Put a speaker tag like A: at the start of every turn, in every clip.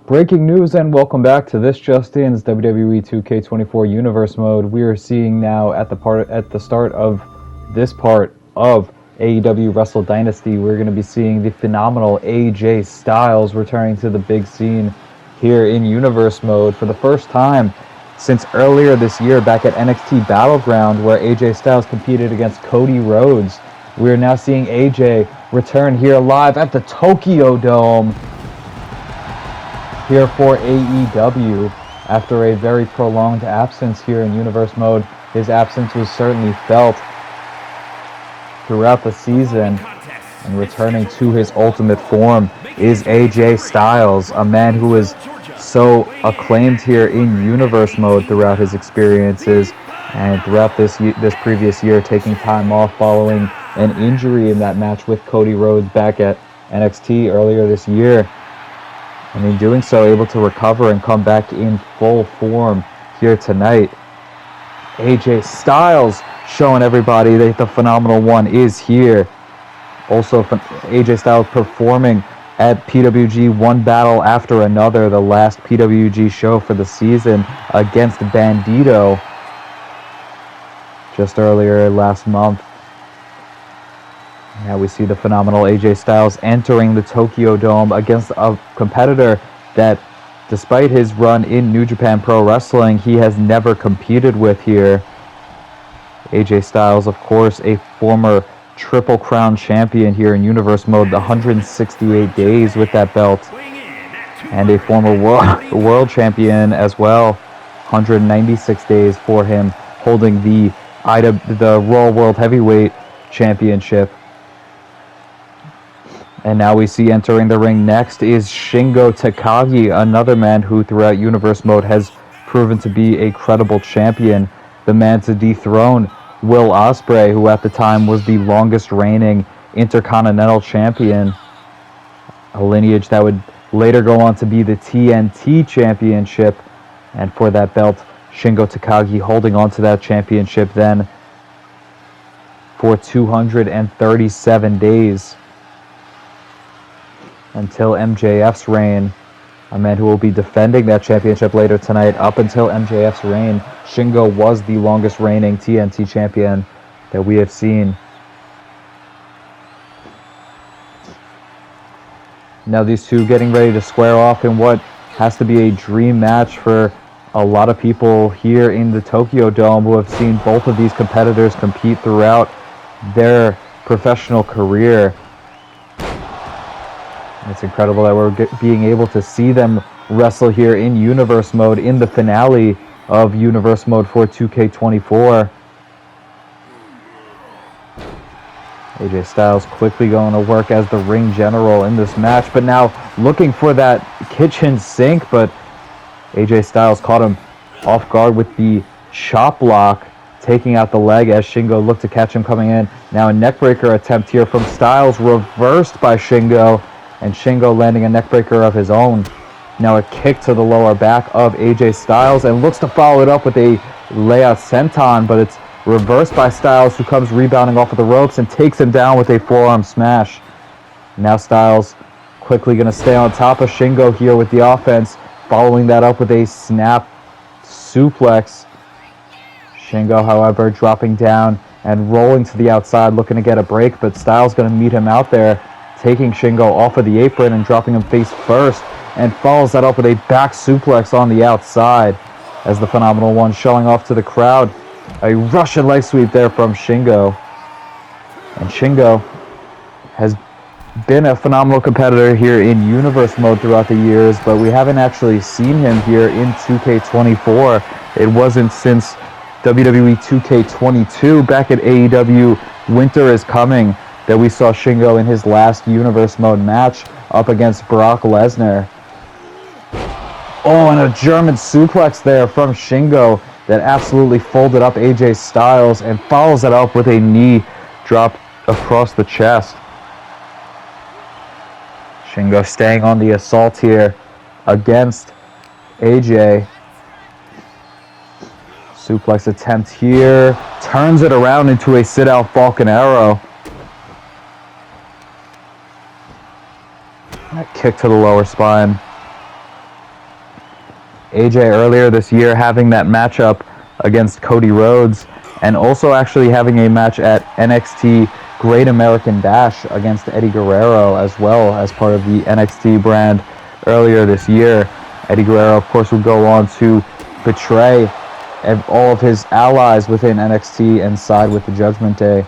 A: Breaking news and welcome back to ThisJustin's WWE 2k24 Universe Mode. We are seeing now at the start of this part of AEW Wrestle Dynasty, we're going to be seeing the phenomenal AJ Styles returning to the big scene here in Universe Mode for the first time since earlier this year back at NXT Battleground, where AJ Styles competed against Cody Rhodes. We are now seeing AJ return here live at the Tokyo Dome here for AEW after a very prolonged absence here in Universe Mode. His absence was certainly felt throughout the season, and returning to his ultimate form is AJ Styles, a man who is so acclaimed here in Universe Mode throughout his experiences and throughout this previous year, taking time off following an injury in that match with Cody Rhodes back at NXT earlier this year. And in doing so, able to recover and come back in full form here tonight. AJ Styles showing everybody that the Phenomenal One is here. Also, AJ Styles performing at PWG one battle after another, the last PWG show for the season against Bandito just earlier last month. Now we see the phenomenal AJ Styles entering the Tokyo Dome against a competitor that, despite his run in New Japan Pro Wrestling, he has never competed with here. AJ Styles, of course, a former Triple Crown champion here in Universe Mode, 168 days with that belt, and a former world champion as well, 196 days for him, holding the Raw World Heavyweight Championship. And now we see entering the ring next is Shingo Takagi, another man who throughout Universe Mode has proven to be a credible champion. The man to dethrone Will Ospreay, who at the time was the longest reigning Intercontinental Champion. A lineage that would later go on to be the TNT Championship. And for that belt, Shingo Takagi holding on to that championship then for 237 days. Until MJF's reign, a man who will be defending that championship later tonight. Up until MJF's reign, Shingo was the longest reigning TNT champion that we have seen. Now these two getting ready to square off in what has to be a dream match for a lot of people here in the Tokyo Dome who have seen both of these competitors compete throughout their professional career. It's incredible that we're being able to see them wrestle here in Universe Mode in the finale of Universe Mode for 2k24. AJ Styles quickly going to work as the ring general in this match, but now looking for that kitchen sink, but AJ Styles caught him off guard with the chop block, taking out the leg as Shingo looked to catch him coming in. Now a neckbreaker attempt here from Styles, reversed by Shingo, and Shingo landing a neckbreaker of his own. Now a kick to the lower back of AJ Styles, and looks to follow it up with a layout senton, but it's reversed by Styles, who comes rebounding off of the ropes and takes him down with a forearm smash. Now Styles quickly going to stay on top of Shingo here with the offense, following that up with a snap suplex. Shingo, however, dropping down and rolling to the outside, looking to get a break, but Styles going to meet him out there, taking Shingo off of the apron and dropping him face first, and follows that up with a back suplex on the outside as the Phenomenal One showing off to the crowd. A Russian leg sweep there from Shingo. And Shingo has been a phenomenal competitor here in Universe Mode throughout the years, but we haven't actually seen him here in 2k24. It wasn't since WWE 2k22 back at AEW Winter is Coming that we saw Shingo in his last Universe Mode match up against Brock Lesnar. Oh, and a German suplex there from Shingo that absolutely folded up AJ Styles, and follows it up with a knee drop across the chest. Shingo staying on the assault here against AJ. Suplex attempt here. Turns it around into a sit-out Falcon Arrow. That kick to the lower spine. AJ earlier this year having that matchup against Cody Rhodes, and also actually having a match at NXT Great American Bash against Eddie Guerrero as well as part of the NXT brand earlier this year. Eddie Guerrero, of course, would go on to betray all of his allies within NXT and side with the Judgment Day.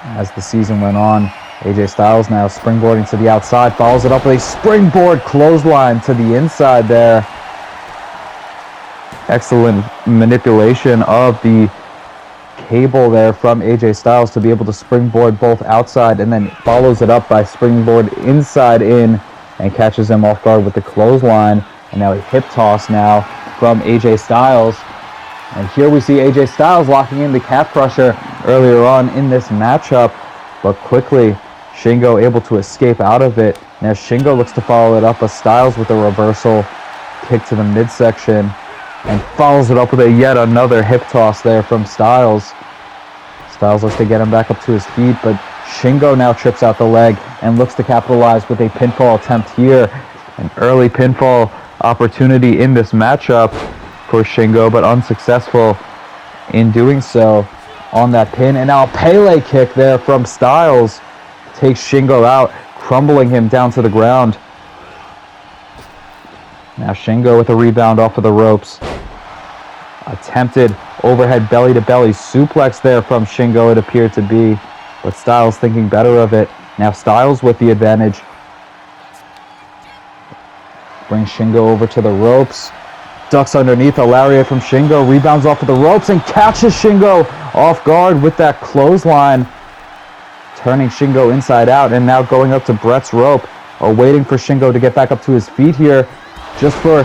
A: As the season went on, AJ Styles now springboarding to the outside, follows it up with a springboard clothesline to the inside there. Excellent manipulation of the cable there from AJ Styles to be able to springboard both outside, and then follows it up by springboard inside in and catches him off guard with the clothesline. And now a hip toss now from AJ Styles. And here we see AJ Styles locking in the calf crusher earlier on in this matchup, but quickly Shingo able to escape out of it. Now Shingo looks to follow it up, but Styles with a reversal kick to the midsection and follows it up with yet another hip toss there from Styles. Styles looks to get him back up to his feet, but Shingo now trips out the leg and looks to capitalize with a pinfall attempt here. An early pinfall opportunity in this matchup for Shingo, but unsuccessful in doing so on that pin. And now a Pele kick there from Styles takes Shingo out, crumbling him down to the ground. Now Shingo with a rebound off of the ropes. Attempted overhead belly-to-belly suplex there from Shingo, it appeared to be, but Styles thinking better of it. Now Styles with the advantage. Brings Shingo over to the ropes. Ducks underneath a lariat from Shingo, rebounds off of the ropes and catches Shingo off guard with that clothesline, turning Shingo inside out, and now going up to Brett's rope, waiting for Shingo to get back up to his feet here, just for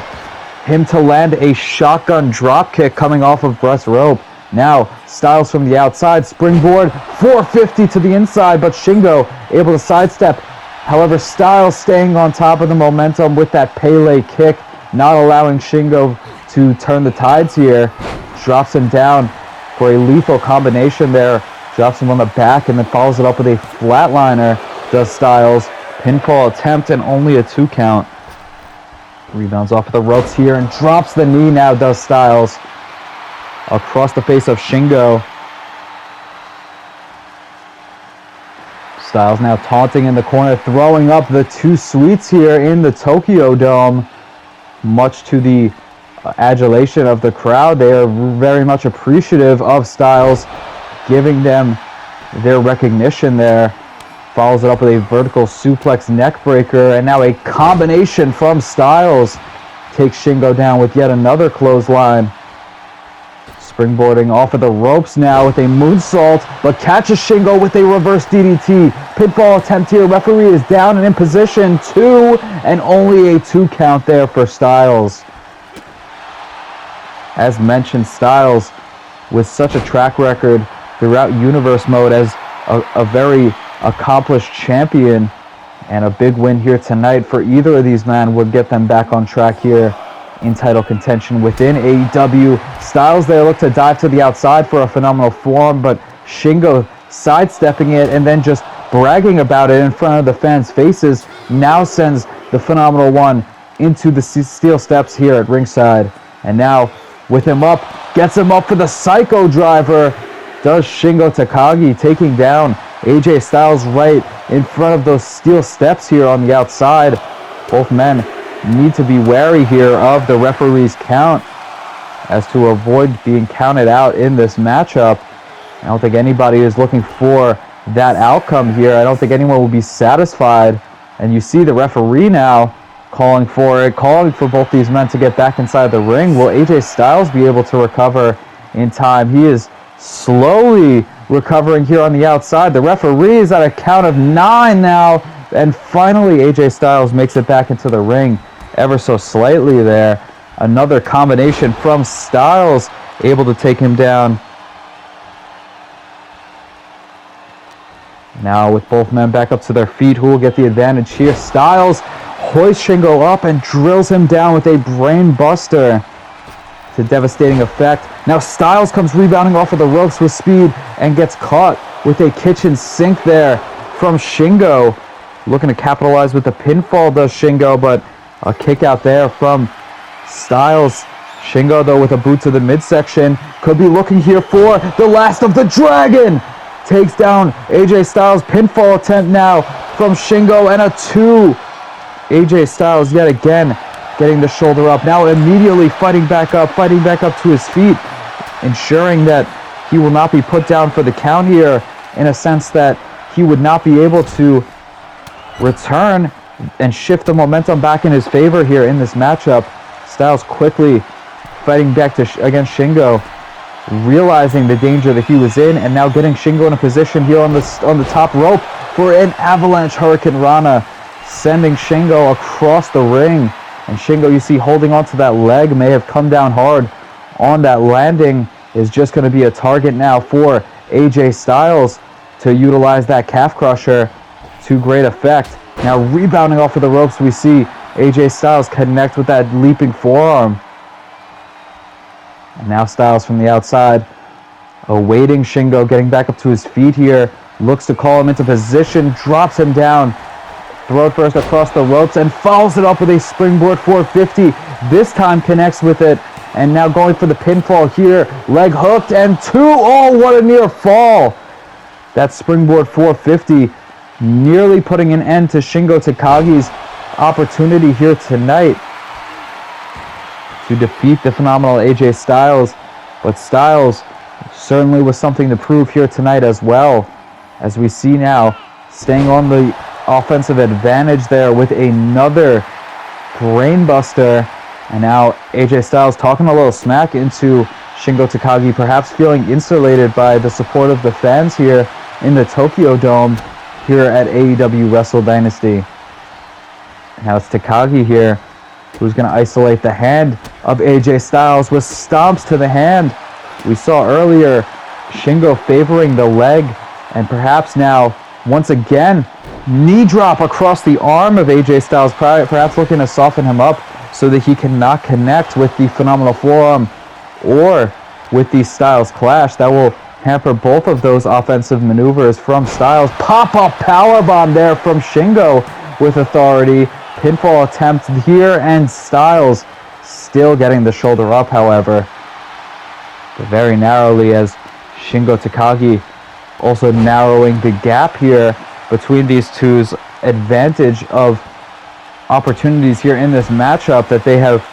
A: him to land a shotgun drop kick coming off of Brett's rope. Now Styles from the outside, springboard 450 to the inside, but Shingo able to sidestep. However, Styles staying on top of the momentum with that Pele kick, not allowing Shingo to turn the tides here. Drops him down for a lethal combination there. Drops him on the back and then follows it up with a flatliner, does Styles. Pinfall attempt and only a 2 count. Rebounds off of the ropes here and drops the knee now, does Styles. Across the face of Shingo. Styles now taunting in the corner, throwing up the 2 sweets here in the Tokyo Dome. Much to the adulation of the crowd. They are very much appreciative of Styles, giving them their recognition there. Follows it up with a vertical suplex neck breaker, and now a combination from Styles takes Shingo down with yet another clothesline. Springboarding off of the ropes now with a moonsault, but catches Shingo with a reverse DDT. Pinfall attempt here. Referee is down and in position 2, and only a 2 count there for Styles. As mentioned, Styles with such a track record throughout Universe Mode as a very accomplished champion, and a big win here tonight for either of these men would get them back on track here in title contention within AEW. Styles there looked to dive to the outside for a phenomenal form, but Shingo sidestepping it and then just bragging about it in front of the fans' faces now sends the Phenomenal One into the steel steps here at ringside. And now with him up, gets him up for the Psycho Driver, does Shingo Takagi, taking down AJ Styles right in front of those steel steps here on the outside. Both men need to be wary here of the referee's count as to avoid being counted out in this matchup. I don't think anybody is looking for that outcome here. I don't think anyone will be satisfied. And you see the referee now calling for it, calling for both these men to get back inside the ring. Will AJ Styles be able to recover in time? He is slowly recovering here on the outside. The referee is at a count of 9 now, and finally AJ Styles makes it back into the ring ever so slightly there. Another combination from Styles, able to take him down. Now with both men back up to their feet, who will get the advantage here? Styles hoists Shingo up and drills him down with a brain buster to devastating effect. Now Styles comes rebounding off of the ropes with speed and gets caught with a kitchen sink there from Shingo. Looking to capitalize with the pinfall, does Shingo, but A kick out there from Styles. Shingo, though, with a boot to the midsection, could be looking here for the last of the Dragon. Takes down AJ Styles. Pinfall attempt now from Shingo, and a 2. AJ Styles yet again getting the shoulder up. Now immediately fighting back up to his feet, ensuring that he will not be put down for the count here, in a sense that he would not be able to return and shift the momentum back in his favor here in this matchup. Styles quickly fighting back against Shingo, realizing the danger that he was in, and now getting Shingo in a position here on the top rope for an avalanche Hurricane Rana, sending Shingo across the ring. And Shingo, you see, holding onto that leg, may have come down hard on that landing, is just going to be a target now for AJ Styles to utilize that calf crusher to great effect. Now rebounding off of the ropes, we see AJ Styles connect with that leaping forearm. And now Styles from the outside, awaiting Shingo getting back up to his feet here. Looks to call him into position, drops him down. Throw it first across the ropes and follows it up with a springboard 450. This time connects with it. And now going for the pinfall here. Leg hooked and 2. Oh, what a near fall. That springboard 450 nearly putting an end to Shingo Takagi's opportunity here tonight to defeat the phenomenal AJ Styles. But Styles certainly was something to prove here tonight as well, as we see now staying on the offensive advantage there with another brainbuster. And now AJ Styles talking a little smack into Shingo Takagi, perhaps feeling insulated by the support of the fans here in the Tokyo Dome here at AEW Wrestle Dynasty. Now it's Takagi here who's going to isolate the hand of AJ Styles with stomps to the hand. We saw earlier Shingo favoring the leg, and perhaps now, once again, knee drop across the arm of AJ Styles, perhaps looking to soften him up so that he cannot connect with the phenomenal forearm or with the Styles clash. That will hamper both of those offensive maneuvers from Styles. Pop-up powerbomb there from Shingo with authority. Pinfall attempt here, and Styles still getting the shoulder up, however, but very narrowly, as Shingo Takagi also narrowing the gap here between these two's advantage of opportunities here in this matchup, that they have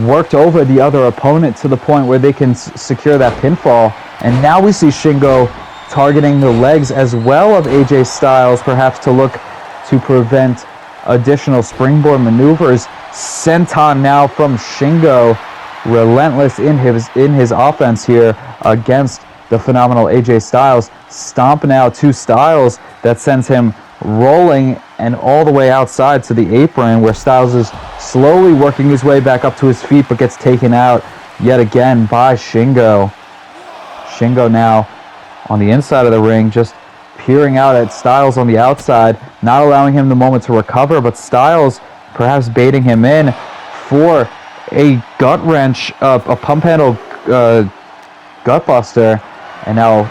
A: worked over the other opponent to the point where they can secure that pinfall. And now we see Shingo targeting the legs as well of AJ Styles, perhaps to look to prevent additional springboard maneuvers. Senton now from Shingo, relentless in his offense here against the phenomenal AJ Styles. Stomp now to Styles that sends him rolling and all the way outside to the apron, where Styles is slowly working his way back up to his feet, but gets taken out yet again by Shingo. Shingo now on the inside of the ring, just peering out at Styles on the outside, not allowing him the moment to recover, but Styles perhaps baiting him in for a gut wrench, a pump handle gut buster, and now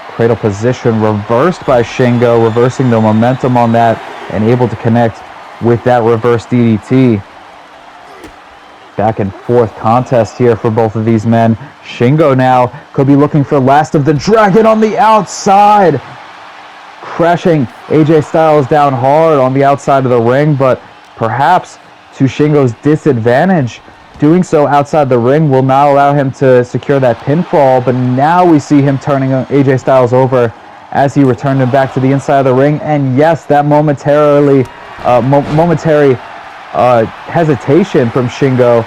A: cradle position reversed by Shingo, reversing the momentum on that and able to connect with that reverse DDT. Back and forth contest here for both of these men. Shingo now could be looking for Last of the Dragon on the outside, crashing AJ Styles down hard on the outside of the ring, but perhaps to Shingo's disadvantage. Doing so outside the ring will not allow him to secure that pinfall, but now we see him turning AJ Styles over as he returned him back to the inside of the ring. And yes, that momentary hesitation from Shingo,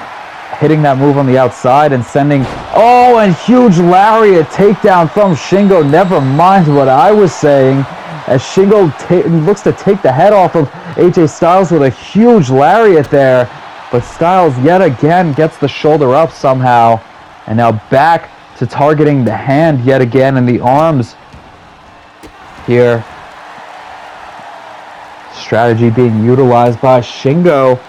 A: hitting that move on the outside and sending, and huge lariat takedown from Shingo. Never mind what I was saying, as Shingo looks to take the head off of AJ Styles with a huge lariat there. But Styles yet again gets the shoulder up somehow, and now back to targeting the hand yet again and the arms here. Strategy being utilized by Shingo.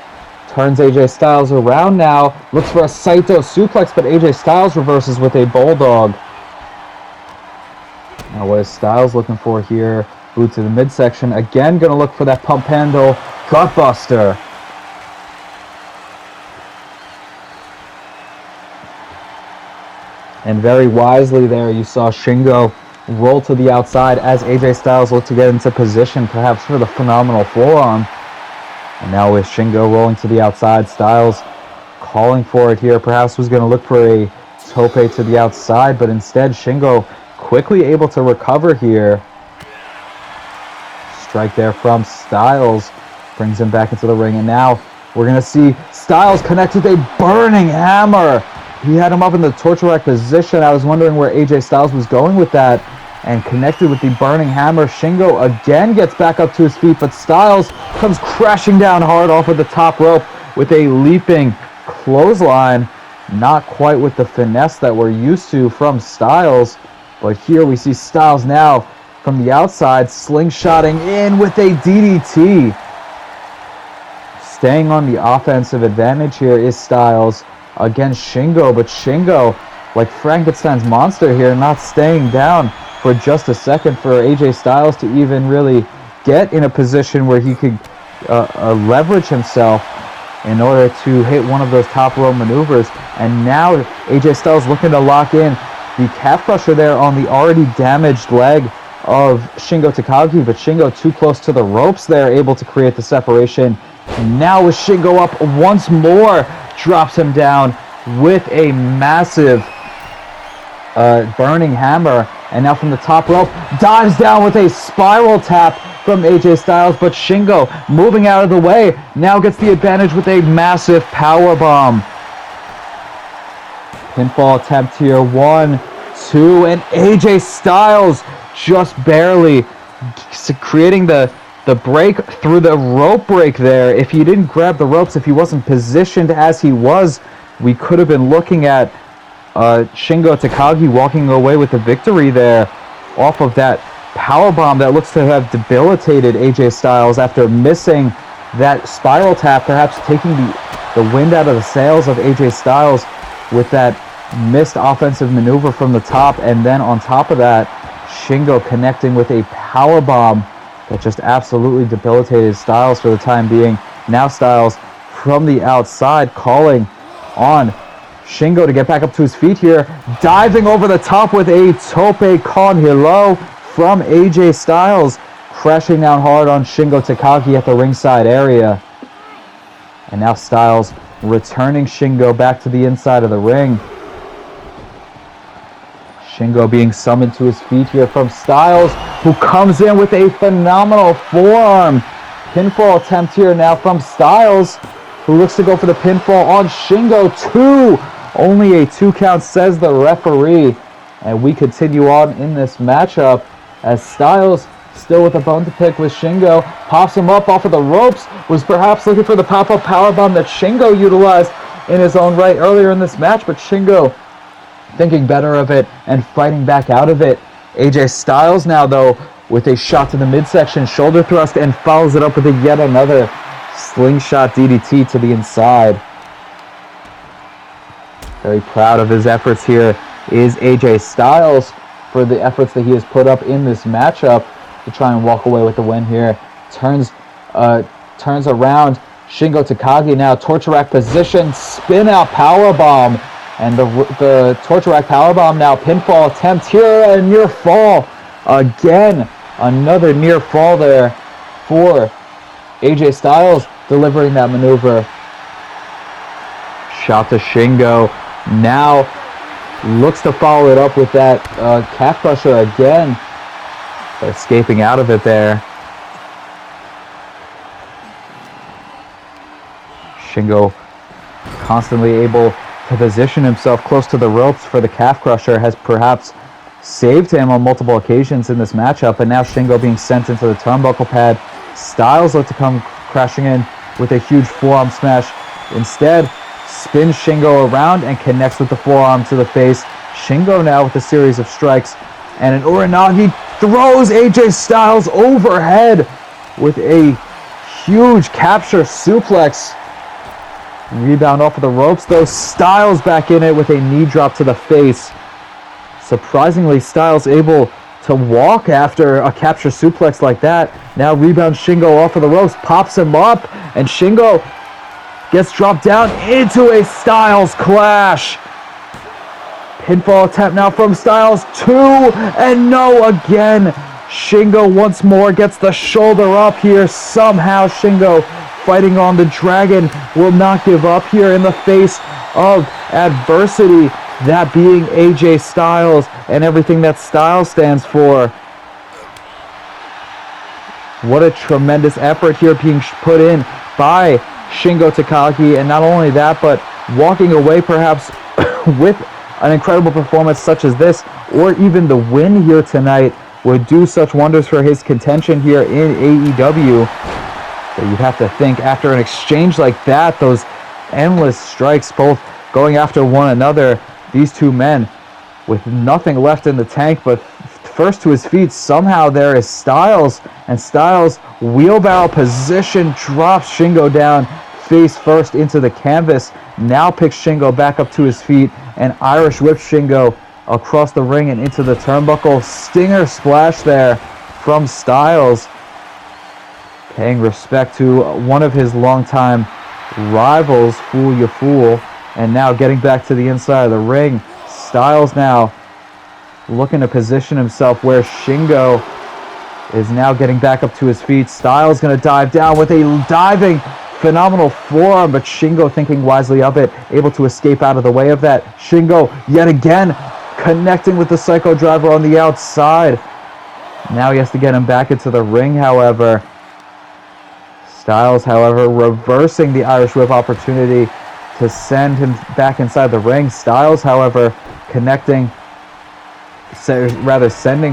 A: Turns AJ Styles around now, looks for a Saito suplex, but AJ Styles reverses with a bulldog. Now what is Styles looking for here? Boot to the midsection. Again, going to look for that pump handle gutbuster. And very wisely there, you saw Shingo roll to the outside as AJ Styles looked to get into position, perhaps for the phenomenal forearm. And now with Shingo rolling to the outside, Styles calling for it here. Perhaps was going to look for a tope to the outside, but instead Shingo quickly able to recover here. Strike there from Styles brings him back into the ring, and now we're going to see Styles connect with a burning hammer. He had him up in the torture rack position. I was wondering where AJ Styles was going with that, and connected with the burning hammer. Shingo again gets back up to his feet, but Styles comes crashing down hard off of the top rope with a leaping clothesline. Not quite with the finesse that we're used to from Styles, but here we see Styles now from the outside slingshotting in with a DDT. Staying on the offensive advantage here is Styles against Shingo, but Shingo, like Frankenstein's monster here, not staying down for just a second for AJ Styles to even really get in a position where he could leverage himself in order to hit one of those top rope maneuvers. And now AJ Styles looking to lock in the calf crusher there on the already damaged leg of Shingo Takagi, but Shingo too close to the ropes there, able to create the separation. And now with Shingo up once more, drops him down with a massive burning hammer. And now from the top rope, dives down with a spiral tap from AJ Styles, but Shingo moving out of the way, now gets the advantage with a massive power bomb. Pinfall attempt here, 1, 2, and AJ Styles just barely creating the break through the rope break there. If he didn't grab the ropes, if he wasn't positioned as he was, we could have been looking at Shingo Takagi walking away with the victory there off of that powerbomb that looks to have debilitated AJ Styles after missing that spiral tap, perhaps taking the wind out of the sails of AJ Styles with that missed offensive maneuver from the top. And then on top of that, Shingo connecting with a powerbomb that just absolutely debilitated Styles for the time being. Now Styles from the outside calling on Shingo to get back up to his feet here, diving over the top with a tope con hilo from AJ Styles, crashing down hard on Shingo Takagi at the ringside area. And now Styles returning Shingo back to the inside of the ring. Shingo being summoned to his feet here from Styles, who comes in with a phenomenal forearm. Pinfall attempt here now from Styles, who looks to go for the pinfall on Shingo. 2! Only a 2 count, says the referee. And we continue on in this matchup as Styles, still with a bone to pick with Shingo, pops him up off of the ropes, was perhaps looking for the pop-up powerbomb that Shingo utilized in his own right earlier in this match, but Shingo thinking better of it and fighting back out of it. AJ Styles now, though, with a shot to the midsection, shoulder thrust, and follows it up with yet another slingshot DDT to the inside. Very proud of his efforts here is AJ Styles for the efforts that he has put up in this matchup to try and walk away with the win here. Turns around. Shingo Takagi now, torture rack position, spin out powerbomb. And the torture rack powerbomb now, pinfall attempt here, a near fall. Again, another near fall there for AJ Styles, delivering that maneuver. Shot to Shingo. Now looks to follow it up with that calf crusher again. But escaping out of it there. Shingo constantly able to position himself close to the ropes for the calf crusher has perhaps saved him on multiple occasions in this matchup. And now Shingo being sent into the turnbuckle pad. Styles look to come crashing in with a huge forearm smash. Instead, spins Shingo around and connects with the forearm to the face. Shingo now with a series of strikes and an Uranagi, throws AJ Styles overhead with a huge capture suplex. Rebound off of the ropes, though. Styles back in it with a knee drop to the face. Surprisingly, Styles able to walk after a capture suplex like that. Now rebounds Shingo off of the ropes, pops him up, and Shingo gets dropped down into a Styles clash. Pinfall attempt now from Styles. 2 and no again. Shingo once more gets the shoulder up here. Somehow Shingo, fighting on the dragon, will not give up here in the face of adversity. That being AJ Styles and everything that Styles stands for. What a tremendous effort here being put in by Shingo Takagi. And not only that, but walking away perhaps with an incredible performance such as this, or even the win here tonight, would do such wonders for his contention here in AEW. But you'd have to think, after an exchange like that, those endless strikes, both going after one another, these two men with nothing left in the tank, but first to his feet, somehow there is Styles, and Styles, wheelbarrow position, drops Shingo down face first into the canvas, now picks Shingo back up to his feet, and Irish whips Shingo across the ring and into the turnbuckle. Stinger splash there from Styles, paying respect to one of his longtime rivals, Fool Ya Fool, and now getting back to the inside of the ring. Styles now looking to position himself where Shingo is now getting back up to his feet. Styles going to dive down with a diving phenomenal forearm, but Shingo thinking wisely of it, able to escape out of the way of that. Shingo yet again connecting with the Psycho Driver on the outside. Now he has to get him back into the ring, however. Styles, however, reversing the Irish Whip opportunity to send him back inside the ring. Styles, however, sending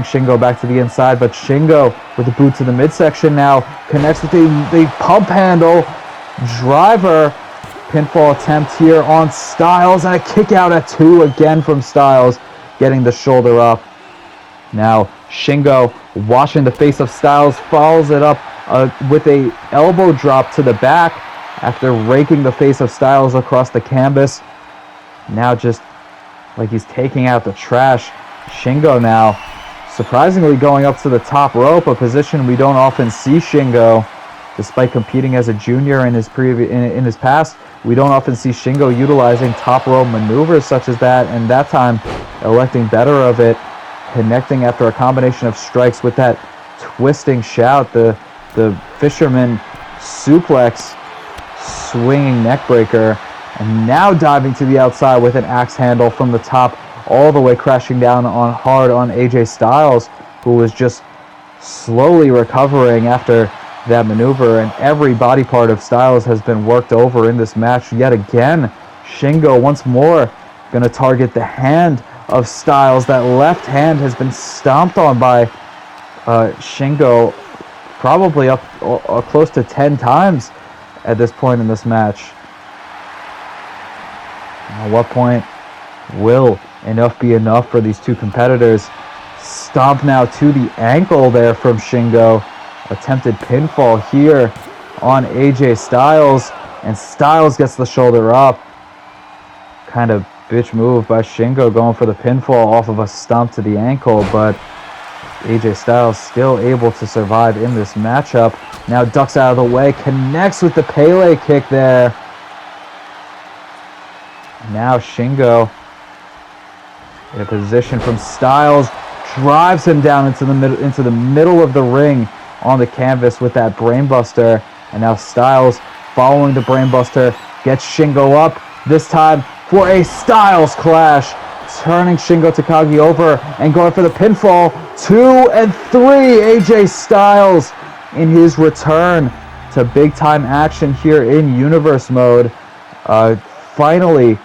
A: Shingo back to the inside, but Shingo with the boot to the midsection now connects with the pump handle. Driver pinfall attempt here on Styles, and a kick out at 2 again from Styles, getting the shoulder up. Now Shingo, washing the face of Styles, follows it up with a elbow drop to the back after raking the face of Styles across the canvas. Now just like he's taking out the trash, Shingo now surprisingly going up to the top rope, a position we don't often see Shingo. Despite competing as a junior in his past, we don't often see Shingo utilizing top rope maneuvers such as that, and that time electing better of it, connecting after a combination of strikes with that twisting shout, the fisherman suplex, swinging neckbreaker, and now diving to the outside with an axe handle from the top, all the way crashing down hard on AJ Styles, who was just slowly recovering after that maneuver, and every body part of Styles has been worked over in this match yet again. Shingo once more going to target the hand of Styles. That left hand has been stomped on by Shingo probably up close to 10 times at this point in this match. At what point will enough be enough for these two competitors? Stomp now to the ankle there from Shingo. Attempted pinfall here on AJ Styles, and Styles gets the shoulder up. Kind of bitch move by Shingo, going for the pinfall off of a stomp to the ankle, but AJ Styles still able to survive in this matchup. Now ducks out of the way, connects with the Pele kick there. Now Shingo in a position from Styles, drives him down into the middle of the ring on the canvas with that brainbuster, and now Styles, following the brainbuster, gets Shingo up, this time for a Styles clash, turning Shingo Takagi over and going for the pinfall. 2 and 3, AJ Styles in his return to big time action here in Universe Mode. Finally,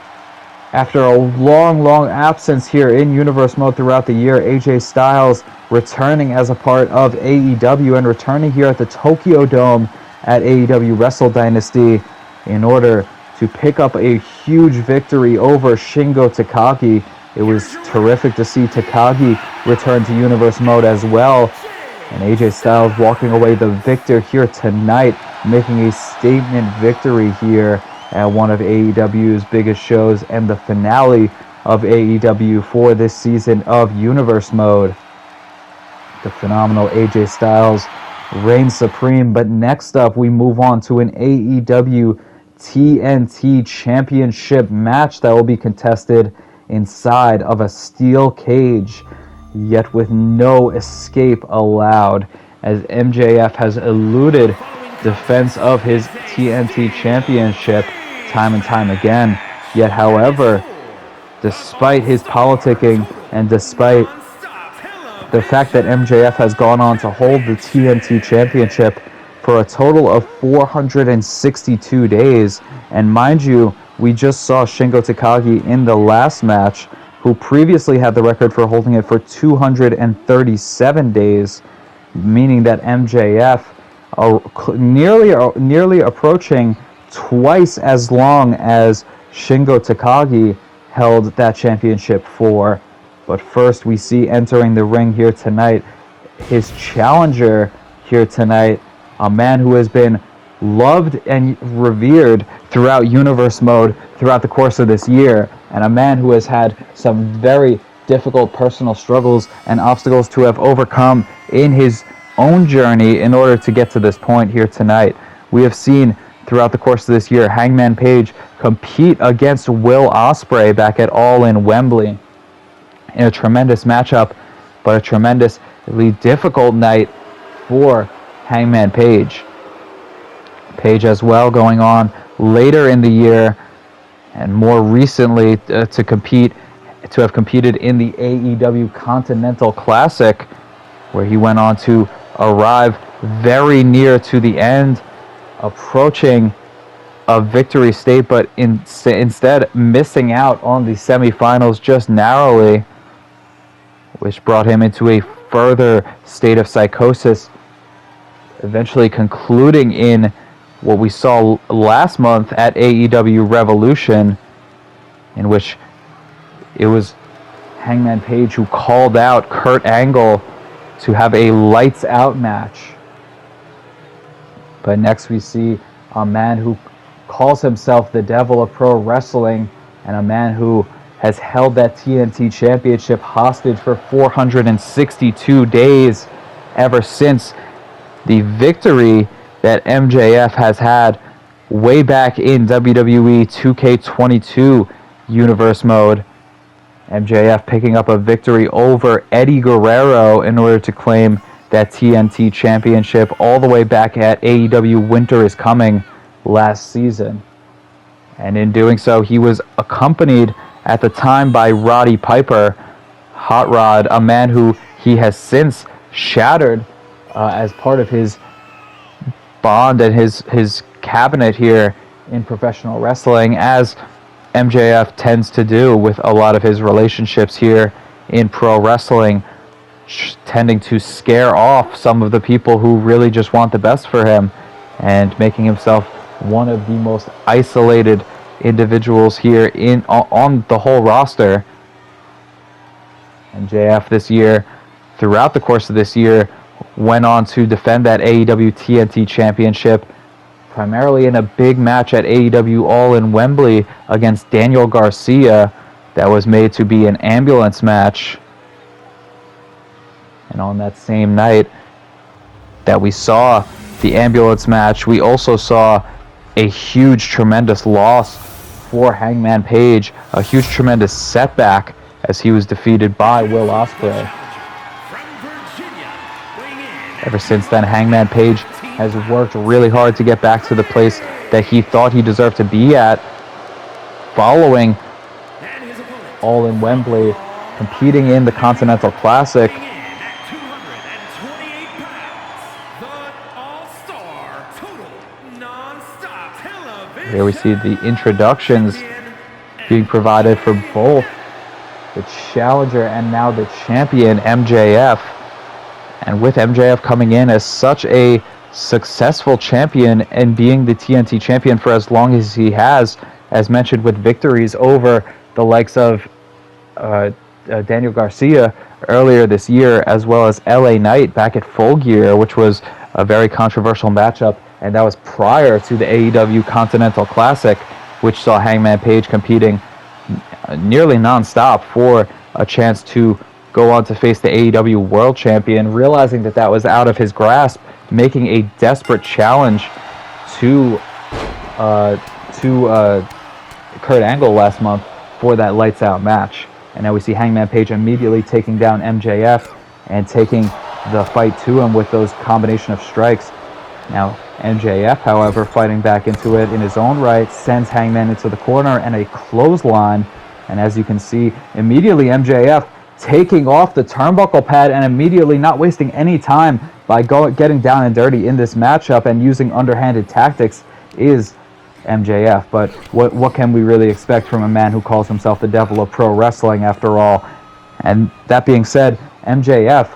A: after a long absence here in Universe Mode throughout the year, AJ Styles returning as a part of AEW and returning here at the Tokyo Dome at AEW Wrestle Dynasty in order to pick up a huge victory over Shingo Takagi. It was terrific to see Takagi return to Universe Mode as well. And AJ Styles walking away the victor here tonight, making a statement victory here at one of AEW's biggest shows and the finale of AEW for this season of Universe Mode. The phenomenal AJ Styles reigns supreme, but next up we move on to an AEW TNT Championship match that will be contested inside of a steel cage, yet with no escape allowed, as MJF has eluded defense of his TNT Championship time and time again. Yet, however, despite his politicking and despite the fact that MJF has gone on to hold the TNT Championship for a total of 462 days, and mind you, we just saw Shingo Takagi in the last match, who previously had the record for holding it for 237 days, meaning that MJF nearly approaching twice as long as Shingo Takagi held that championship for. But first, we see entering the ring here tonight his challenger here tonight, a man who has been loved and revered throughout Universe Mode throughout the course of this year, and a man who has had some very difficult personal struggles and obstacles to have overcome in his own journey in order to get to this point here tonight. We have seen throughout the course of this year Hangman Page compete against Will Ospreay back at All In Wembley in a tremendous matchup, but a tremendously difficult night for Hangman Page. Page as well going on later in the year and more recently to have competed in the AEW Continental Classic, where he went on to arrive very near to the end, approaching a victory state, but instead missing out on the semifinals just narrowly, which brought him into a further state of psychosis, eventually concluding in what we saw last month at AEW Revolution, in which it was Hangman Page who called out Kurt Angle to have a lights out match. But next we see a man who calls himself the Devil of Pro Wrestling, and a man who has held that TNT Championship hostage for 462 days ever since the victory that MJF has had way back in WWE 2k24 Universe Mode. MJF picking up a victory over Eddie Guerrero in order to claim that TNT Championship all the way back at AEW Winter is Coming last season. And in doing so, he was accompanied at the time by Roddy Piper, Hot Rod, a man who he has since shattered as part of his bond and his cabinet here in professional wrestling, as MJF tends to do with a lot of his relationships here in pro wrestling, tending to scare off some of the people who really just want the best for him, and making himself one of the most isolated individuals here on the whole roster. MJF this year, throughout the course of this year, went on to defend that AEW TNT Championship, primarily in a big match at AEW All In Wembley against Daniel Garcia that was made to be an ambulance match. And on that same night that we saw the ambulance match, we also saw a huge, tremendous loss for Hangman Page, a huge, tremendous setback as he was defeated by Will Ospreay. Ever since then, Hangman Page has worked really hard to get back to the place that he thought he deserved to be at, following All In Wembley, competing in the Continental Classic. Here we see the introductions being provided for both the challenger and now the champion, MJF. And with MJF coming in as such a successful champion and being the TNT champion for as long as he has, as mentioned, with victories over the likes of Daniel Garcia earlier this year, as well as LA Knight back at Full Gear, which was a very controversial matchup, and that was prior to the AEW Continental Classic, which saw Hangman Page competing nearly nonstop for a chance to go on to face the AEW World Champion, realizing that that was out of his grasp, making a desperate challenge to Kurt Angle last month for that lights out match. And now we see Hangman Page immediately taking down MJF and taking the fight to him with those combination of strikes. Now MJF, however, fighting back into it in his own right, sends Hangman into the corner and a clothesline. And as you can see, immediately MJF taking off the turnbuckle pad and immediately not wasting any time by getting down and dirty in this matchup and using underhanded tactics is MJF. But what can we really expect from a man who calls himself the devil of pro wrestling after all? And that being said, MJF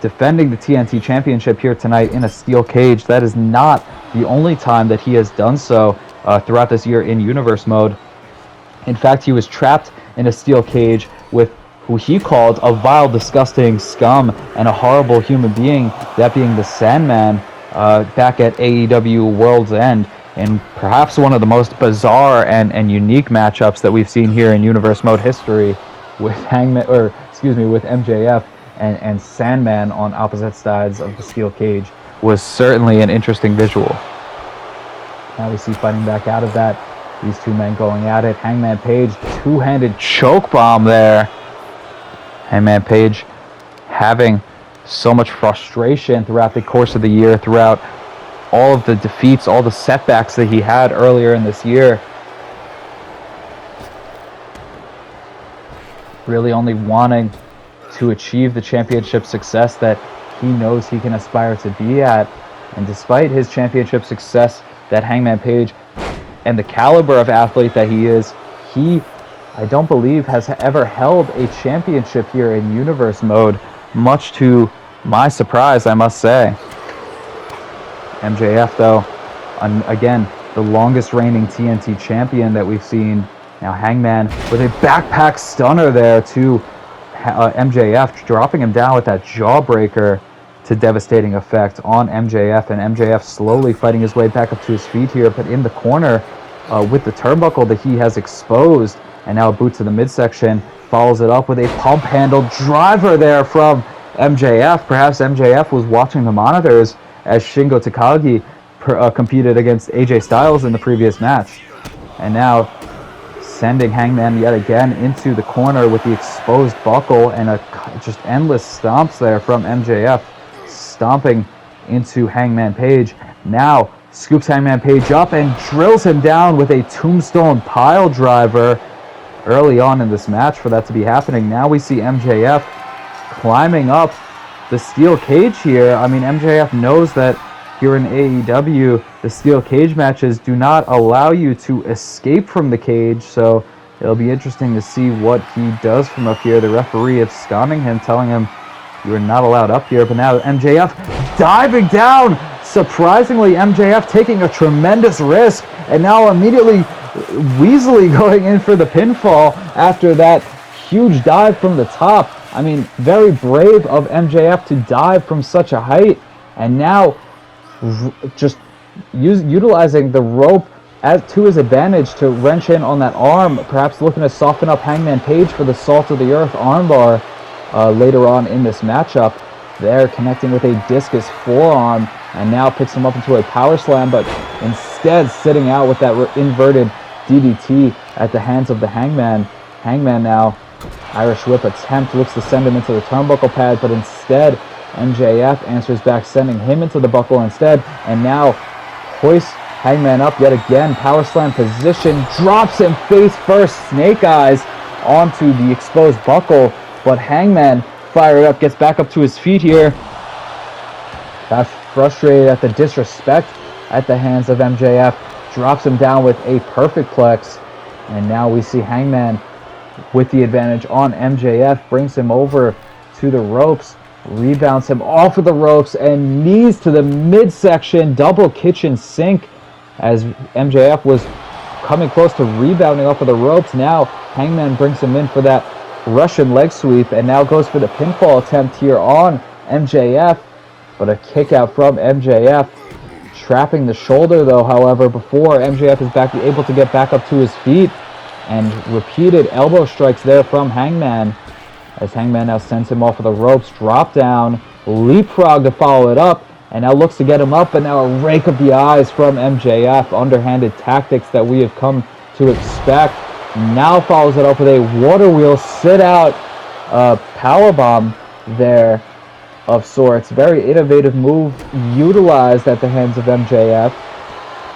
A: defending the TNT Championship here tonight in a steel cage. That is not the only time that he has done so throughout this year in Universe mode. In fact, he was trapped in a steel cage with who he called a vile, disgusting scum and a horrible human being, that being the Sandman, back at AEW World's End, in perhaps one of the most bizarre and unique matchups that we've seen here in Universe Mode history, with with MJF and Sandman on opposite sides of the steel cage. Was certainly an interesting visual. Now we see fighting back out of that, these two men going at it. Hangman Page, two-handed choke bomb there. Hangman Page having so much frustration throughout the course of the year, throughout all of the defeats, all the setbacks that he had earlier in this year. Really only wanting to achieve the championship success that he knows he can aspire to be at. And despite his championship success that Hangman Page and the caliber of athlete that he is, I don't believe has ever held a championship here in Universe mode, much to my surprise, I must say. MJF, though, again, the longest reigning TNT champion that we've seen. Now Hangman with a backpack stunner there to MJF, dropping him down with that jawbreaker to devastating effect on MJF, and MJF slowly fighting his way back up to his feet here, but in the corner with the turnbuckle that he has exposed, and now a boot to the midsection, follows it up with a pump handle driver there from MJF. Perhaps MJF was watching the monitors as Shingo Takagi competed against AJ Styles in the previous match. And now sending Hangman yet again into the corner with the exposed buckle, and just endless stomps there from MJF, stomping into Hangman Page. Now scoops Hangman Page up and drills him down with a tombstone pile driver early on in this match for that to be happening. Now we see MJF climbing up the steel cage here. I mean, MJF knows that here in AEW, the steel cage matches do not allow you to escape from the cage, so it'll be interesting to see what he does from up here. The referee absconding him, telling him you are not allowed up here, but now MJF diving down. Surprisingly, MJF taking a tremendous risk, and now immediately weaselly going in for the pinfall after that huge dive from the top. I mean, very brave of MJF to dive from such a height, and now just utilizing the rope to his advantage to wrench in on that arm, perhaps looking to soften up Hangman Page for the Salt of the Earth armbar later on in this matchup. There, connecting with a discus forearm, and now picks him up into a power slam, but instead sitting out with that inverted DDT at the hands of the Hangman. Hangman now, Irish Whip attempt, looks to send him into the turnbuckle pad, but instead MJF answers back, sending him into the buckle instead, and now hoists Hangman up yet again, power slam position, drops him face first, snake eyes onto the exposed buckle, but Hangman fired up, gets back up to his feet here. Got frustrated at the disrespect at the hands of MJF, drops him down with a perfect plex, and now we see Hangman with the advantage on MJF, brings him over to the ropes, rebounds him off of the ropes, and knees to the midsection, double kitchen sink as MJF was coming close to rebounding off of the ropes. Now Hangman brings him in for that Russian leg sweep, and now goes for the pinfall attempt here on MJF, but a kick out from MJF, trapping the shoulder though, however, before MJF is able to get back up to his feet, and repeated elbow strikes there from Hangman, as Hangman now sends him off of the ropes, drop down, leapfrog to follow it up, and now looks to get him up, and now a rake of the eyes from MJF, underhanded tactics that we have come to expect. Now follows it up with a water wheel sit out powerbomb there of sorts. Very innovative move utilized at the hands of MJF.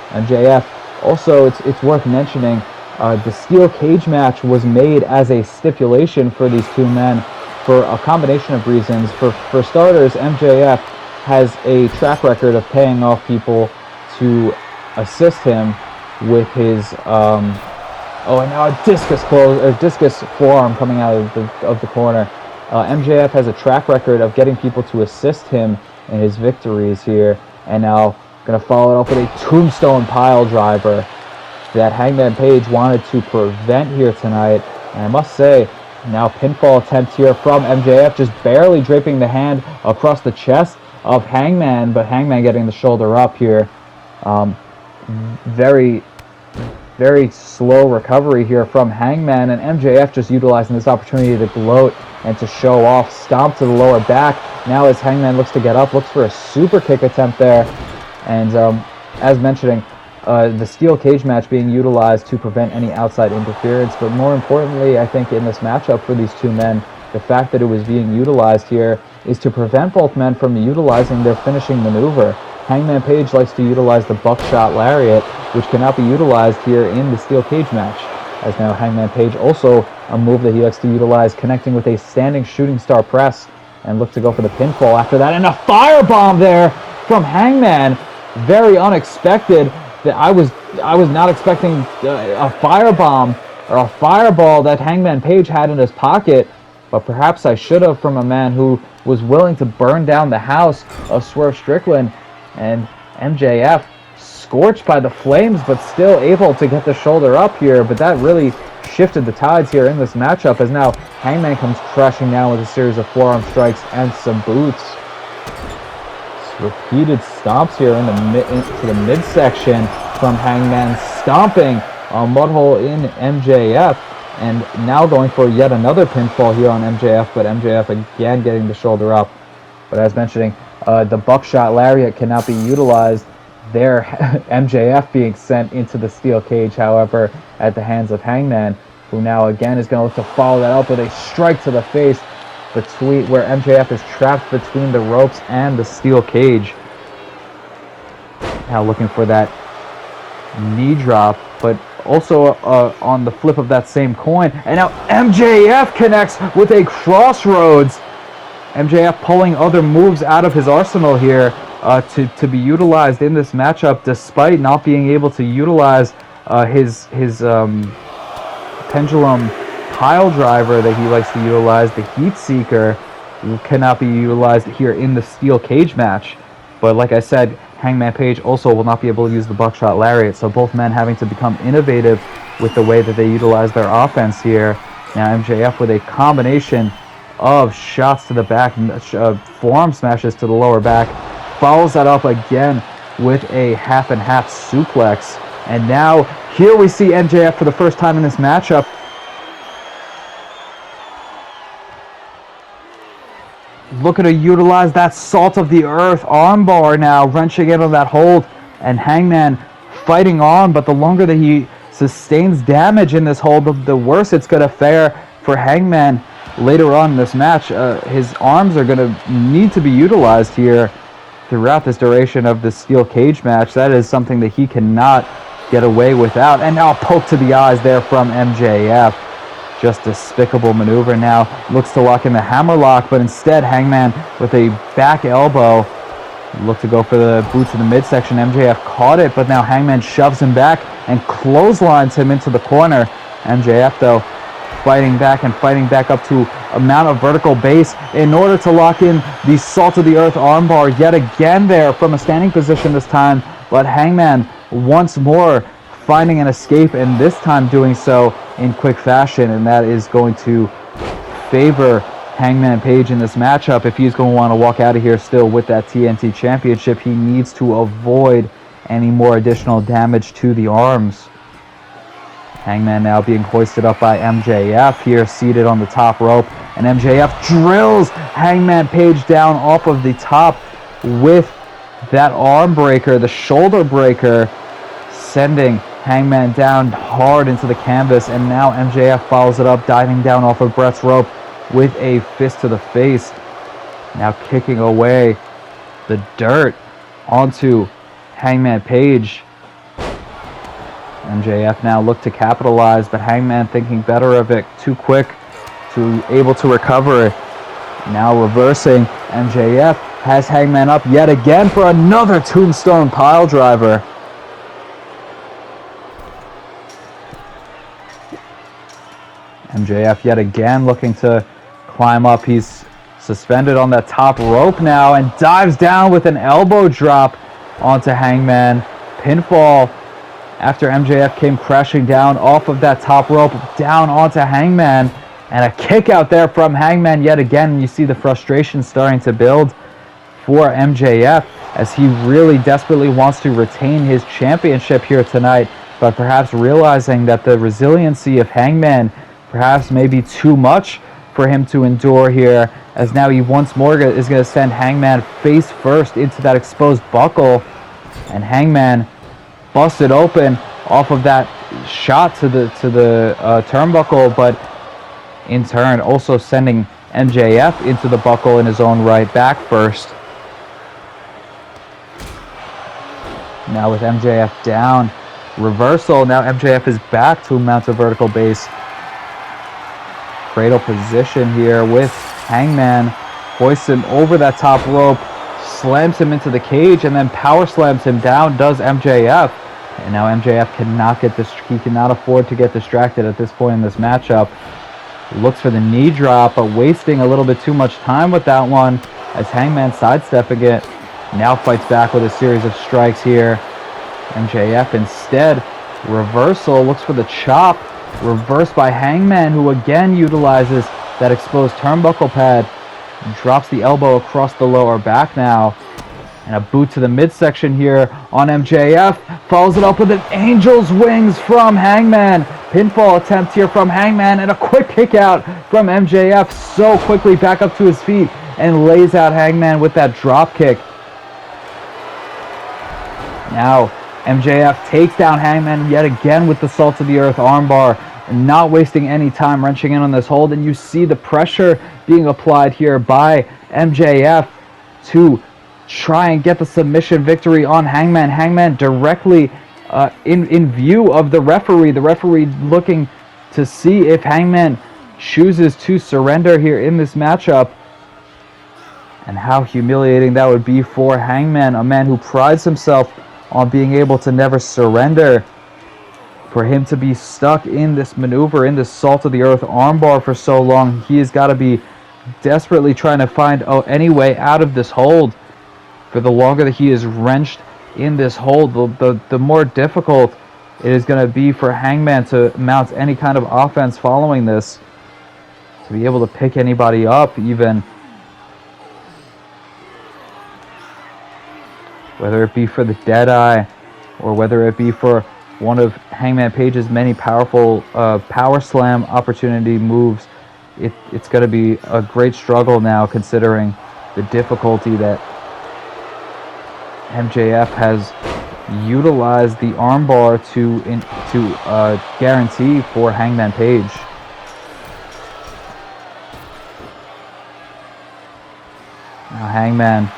A: MJF, also, it's worth mentioning, the steel cage match was made as a stipulation for these two men for a combination of reasons. For starters, MJF has a track record of paying off people to assist him with his and now a discus forearm coming out of the corner. MJF has a track record of getting people to assist him in his victories here, and now going to follow it up with a tombstone pile driver that Hangman Page wanted to prevent here tonight. And I must say, now pinfall attempt here from MJF, just barely draping the hand across the chest of Hangman, but Hangman getting the shoulder up here. Very slow recovery here from Hangman, and MJF just utilizing this opportunity to gloat and to show off. Stomp to the lower back. Now as Hangman looks to get up, looks for a super kick attempt there. And as mentioning, the steel cage match being utilized to prevent any outside interference, but more importantly, I think in this matchup for these two men, the fact that it was being utilized here is to prevent both men from utilizing their finishing maneuver. Hangman Page likes to utilize the buckshot lariat, which cannot be utilized here in the steel cage match. As now Hangman Page also a move that he likes to utilize, connecting with a standing shooting star press, and look to go for the pinfall after that. And a firebomb there from Hangman. Very unexpected. That I was not expecting a firebomb or a fireball that Hangman Page had in his pocket, but perhaps I should have, from a man who was willing to burn down the house of Swerve Strickland. And MJF scorched by the flames, but still able to get the shoulder up here. But that really shifted the tides here in this matchup, as now Hangman comes crashing down with a series of forearm strikes and some boots. Repeated stomps here into the midsection from Hangman, stomping a mudhole in MJF, and now going for yet another pinfall here on MJF, but MJF again getting the shoulder up. But as mentioning, the buckshot lariat cannot be utilized there. MJF being sent into the steel cage, however, at the hands of Hangman, who now again is going to look to follow that up with a strike to the face, between where MJF is trapped between the ropes and the steel cage. Now looking for that knee drop, but also on the flip of that same coin. And now MJF connects with a crossroads. MJF pulling other moves out of his arsenal here to be utilized in this matchup, despite not being able to utilize his pendulum pile driver that he likes to utilize. The heat seeker cannot be utilized here in the steel cage match. But like I said, Hangman Page also will not be able to use the buckshot lariat, so both men having to become innovative with the way that they utilize their offense here. Now MJF with a combination of shots to the back, forearm smashes to the lower back, follows that up again with a half and half suplex. And now here we see MJF for the first time in this matchup looking to utilize that salt of the earth armbar, now wrenching in on that hold, and Hangman fighting on, but the longer that he sustains damage in this hold, the worse it's going to fare for Hangman later on in this match. His arms are going to need to be utilized here throughout this duration of the steel cage match. That is something that he cannot get away without. And now a poke to the eyes there from MJF. Just despicable maneuver. Now looks to lock in the hammerlock, but instead Hangman with a back elbow looked to go for the boot to the midsection. MJF caught it, but now Hangman shoves him back and clotheslines him into the corner. MJF though fighting back up to a mount of vertical base in order to lock in the salt of the earth armbar yet again there from a standing position this time, but Hangman once more finding an escape, and this time doing so in quick fashion, and that is going to favor Hangman Page in this matchup. If he's going to want to walk out of here still with that TNT Championship, he needs to avoid any more additional damage to the arms. Hangman now being hoisted up by MJF here, seated on the top rope, and MJF drills Hangman Page down off of the top with that arm breaker, the shoulder breaker, sending Hangman down hard into the canvas, and now MJF follows it up, diving down off of Brett's rope with a fist to the face. Now kicking away the dirt onto Hangman Page. MJF now look to capitalize, but Hangman thinking better of it, too quick to able to recover it. Now reversing, MJF has Hangman up yet again for another tombstone pile driver. MJF yet again looking to climb up. He's suspended on that top rope now and dives down with an elbow drop onto Hangman. Pinfall after MJF came crashing down off of that top rope down onto Hangman. And a kick out there from Hangman yet again. You see the frustration starting to build for MJF as he really desperately wants to retain his championship here tonight, but perhaps realizing that the resiliency of Hangman perhaps may be too much for him to endure here, as now he once more is going to send Hangman face first into that exposed buckle, and Hangman busted open off of that shot to the turnbuckle, but in turn also sending MJF into the buckle in his own right, back first. Now with MJF down, reversal. Now MJF is back to mount a vertical base. Cradle position here with Hangman. Hoists him over that top rope, slams him into the cage, and then power slams him down, does MJF. And now MJF cannot get this. He cannot afford to get distracted at this point in this matchup. Looks for the knee drop, but wasting a little bit too much time with that one as Hangman sidestepping it. Now fights back with a series of strikes here. MJF instead, reversal, looks for the chop. Reversed by Hangman, who again utilizes that exposed turnbuckle pad. Drops the elbow across the lower back now. And a boot to the midsection here on MJF. Follows it up with an angel's wings from Hangman. Pinfall attempt here from Hangman, and a quick kick out from MJF. So quickly back up to his feet and lays out Hangman with that drop kick. Now MJF takes down Hangman yet again with the salt of the earth armbar, not wasting any time wrenching in on this hold, and you see the pressure being applied here by MJF to try and get the submission victory on Hangman. Hangman directly in view of the referee. The referee looking to see if Hangman chooses to surrender here in this matchup. And how humiliating that would be for Hangman, a man who prides himself on being able to never surrender. For him to be stuck in this maneuver, in this salt of the earth armbar for so long, he has got to be desperately trying to find any way out of this hold. For the longer that he is wrenched in this hold, the more difficult it is going to be for Hangman to mount any kind of offense following this. To be able to pick anybody up even. Whether it be for the Deadeye or whether it be for one of Hangman Page's many powerful power slam opportunity moves, it's going to be a great struggle now, considering the difficulty that MJF has utilized the armbar to guarantee for Hangman Page. Now Hangman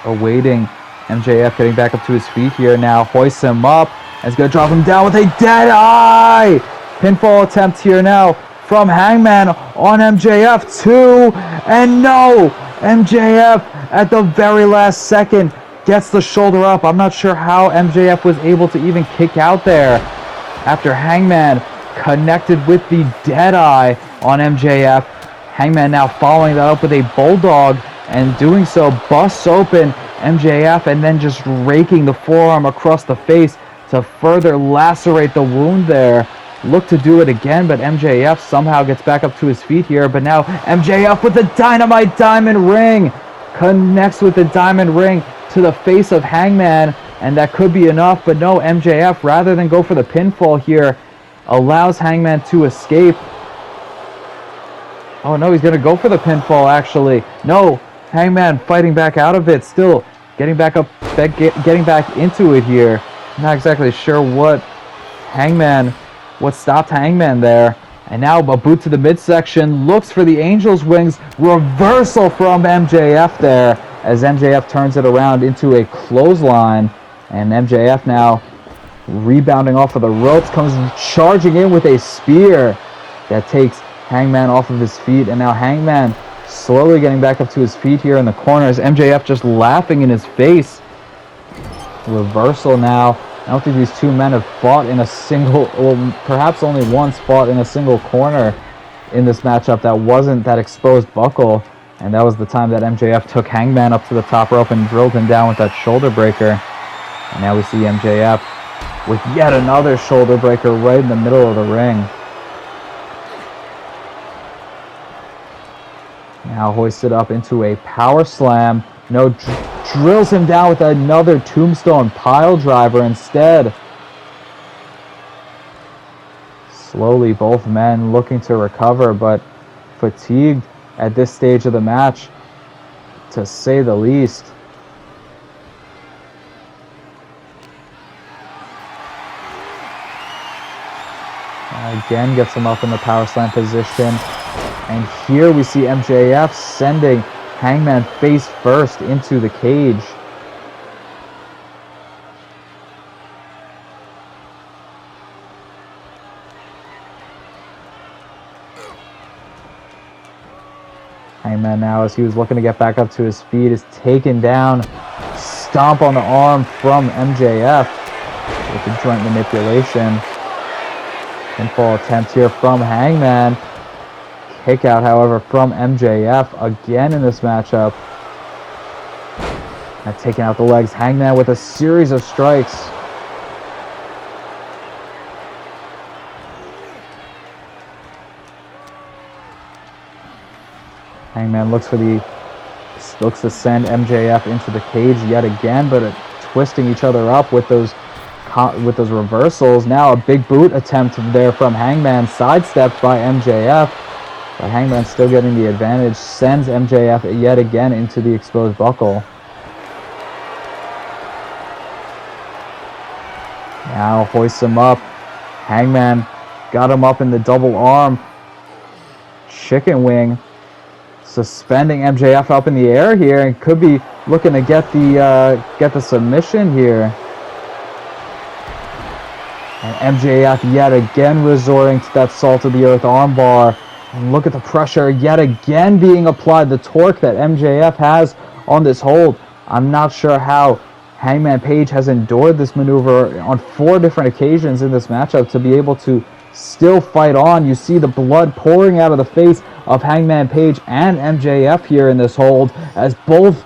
A: awaiting MJF getting back up to his feet here. Now hoists him up and is going to drop him down with a dead eye. Pinfall attempt here now from Hangman on MJF. 2 and no. MJF at the very last second gets the shoulder up. I'm not sure how MJF was able to even kick out there after Hangman connected with the dead eye on MJF. Hangman now following that up with a bulldog, and doing so busts open MJF and then just raking the forearm across the face to further lacerate the wound there. Look to do it again, but MJF somehow gets back up to his feet here. But now MJF with the dynamite diamond ring connects with the diamond ring to the face of Hangman, and that could be enough. But no, MJF, rather than go for the pinfall here, allows Hangman to escape. Oh no, he's going to go for the pinfall actually. No, Hangman fighting back out of it, still getting back up, getting back into it here. Not exactly sure what stopped Hangman there. And now a boot to the midsection, looks for the Angel's Wings, reversal from MJF there as MJF turns it around into a clothesline. And MJF now rebounding off of the ropes, comes charging in with a spear that takes Hangman off of his feet. And now Hangman slowly getting back up to his feet here in the corners. MJF just laughing in his face. Reversal now. I don't think these two men have fought in a single, or perhaps only once fought in a single corner in this matchup that wasn't that exposed buckle. And that was the time that MJF took Hangman up to the top rope and drilled him down with that shoulder breaker. And now we see MJF with yet another shoulder breaker right in the middle of the ring. Now hoisted up into a power slam. No, drills him down with another tombstone pile driver instead. Slowly, both men looking to recover, but fatigued at this stage of the match, to say the least. Again, gets him up in the power slam position. And here we see MJF sending Hangman face first into the cage. Hangman now, as he was looking to get back up to his feet, is taken down. Stomp on the arm from MJF with the joint manipulation. Pinfall attempt here from Hangman. Kick out, however, from MJF again in this matchup. Now taking out the legs. Hangman with a series of strikes. Hangman looks to send MJF into the cage yet again, but twisting each other up with those reversals. Now a big boot attempt there from Hangman, sidestepped by MJF. But Hangman still getting the advantage, sends MJF yet again into the exposed buckle. Now hoists him up. Hangman got him up in the double arm. Chicken wing. Suspending MJF up in the air here, and could be looking to get the submission here. And MJF yet again resorting to that salt of the earth armbar. And look at the pressure yet again being applied, the torque that MJF has on this hold. I'm not sure how Hangman Page has endured this maneuver on 4 different occasions in this matchup to be able to still fight on. You see the blood pouring out of the face of Hangman Page and MJF here in this hold, as both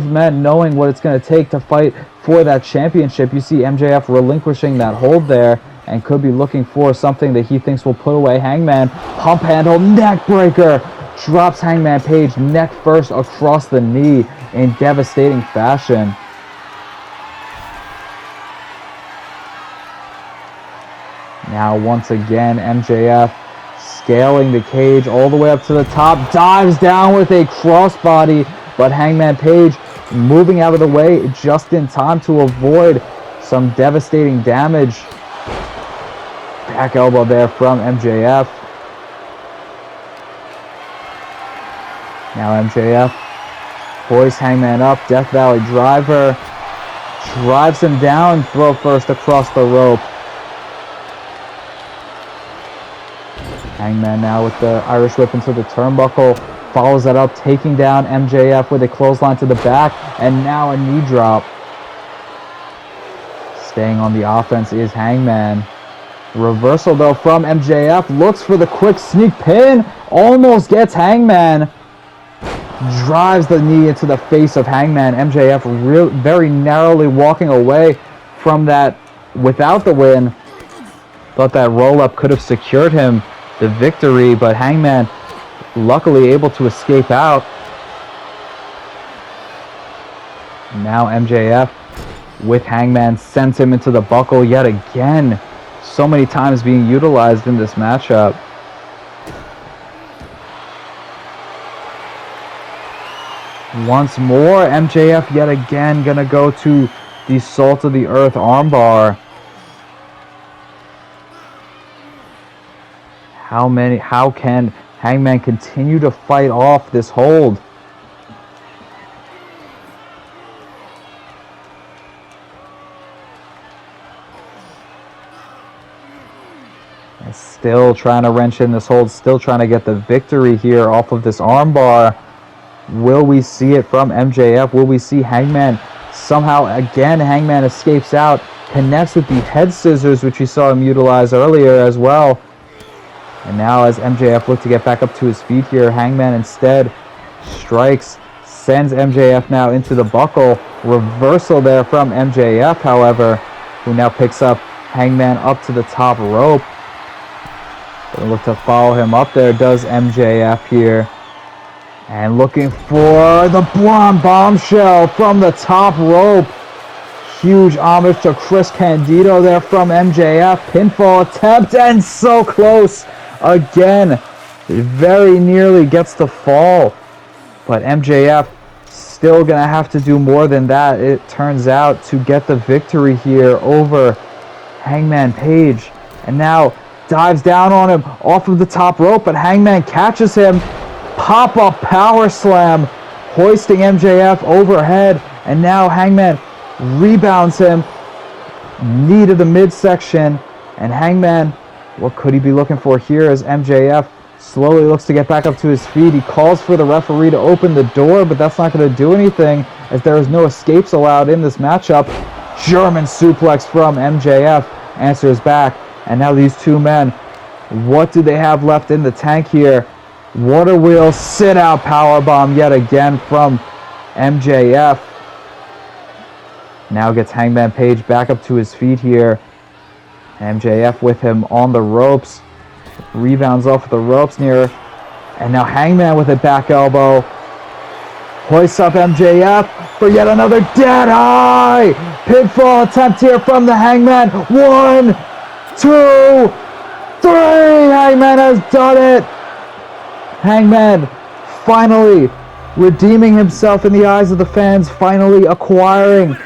A: men knowing what it's going to take to fight for that championship. You see MJF relinquishing that hold there and could be looking for something that he thinks will put away Hangman. Pump handle, neck breaker, drops Hangman Page neck first across the knee in devastating fashion. Now once again, MJF scaling the cage all the way up to the top, dives down with a crossbody, but Hangman Page moving out of the way just in time to avoid some devastating damage. Back elbow there from MJF. Now MJF hoists Hangman up, Death Valley driver, drives him down, throw first across the rope. Hangman now with the Irish whip into the turnbuckle, follows that up, taking down MJF with a clothesline to the back, and now a knee drop. Staying on the offense is Hangman. Reversal though from MJF, looks for the quick sneak pin, almost gets Hangman. Drives the knee into the face of Hangman. MJF very narrowly walking away from that without the win. Thought that roll-up could have secured him the victory, but Hangman luckily able to escape out. Now MJF with Hangman sends him into the buckle yet again. So many times being utilized in this matchup. Once more, MJF yet again gonna go to the salt of the earth armbar. How can Hangman continue to fight off this hold? And still trying to wrench in this hold, still trying to get the victory here off of this armbar. Will we see it from MJF? Will we see Hangman somehow again? Hangman escapes out, connects with the head scissors, which we saw him utilize earlier as well. And now as MJF looked to get back up to his feet here, Hangman instead strikes, sends MJF now into the buckle. Reversal there from MJF, however, who now picks up Hangman up to the top rope. Gonna look to follow him up there, does MJF here. And looking for the blonde bombshell from the top rope. Huge homage to Chris Candido there from MJF. Pinfall attempt, and so close. Again, very nearly gets the fall, but MJF still gonna have to do more than that, it turns out, to get the victory here over Hangman Page. And now dives down on him off of the top rope, but Hangman catches him. Pop-up power slam, hoisting MJF overhead, and now Hangman rebounds him, knee to the midsection, and Hangman, what could he be looking for here as MJF slowly looks to get back up to his feet. He calls for the referee to open the door, but that's not going to do anything as there is no escapes allowed in this matchup. German suplex from MJF answers back, and now these two men, what do they have left in the tank here? Water wheel sit out powerbomb yet again from MJF. Now gets Hangman Page back up to his feet here. MJF with him on the ropes. Rebounds off the ropes near. And now Hangman with a back elbow. Hoists up MJF for yet another dead eye. Pinfall attempt here from the Hangman. 1, 2, 3. Hangman has done it. Hangman finally redeeming himself in the eyes of the fans. Finally acquiring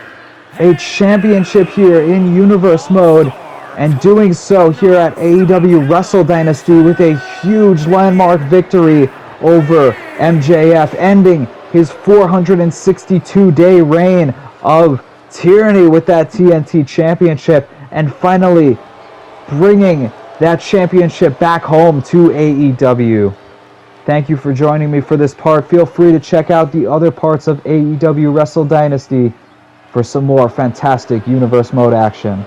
A: a championship here in Universe mode, and doing so here at AEW Wrestle Dynasty with a huge landmark victory over MJF, ending his 462-day reign of tyranny with that TNT championship, and finally bringing that championship back home to AEW. Thank you for joining me for this part. Feel free to check out the other parts of AEW Wrestle Dynasty for some more fantastic Universe Mode action.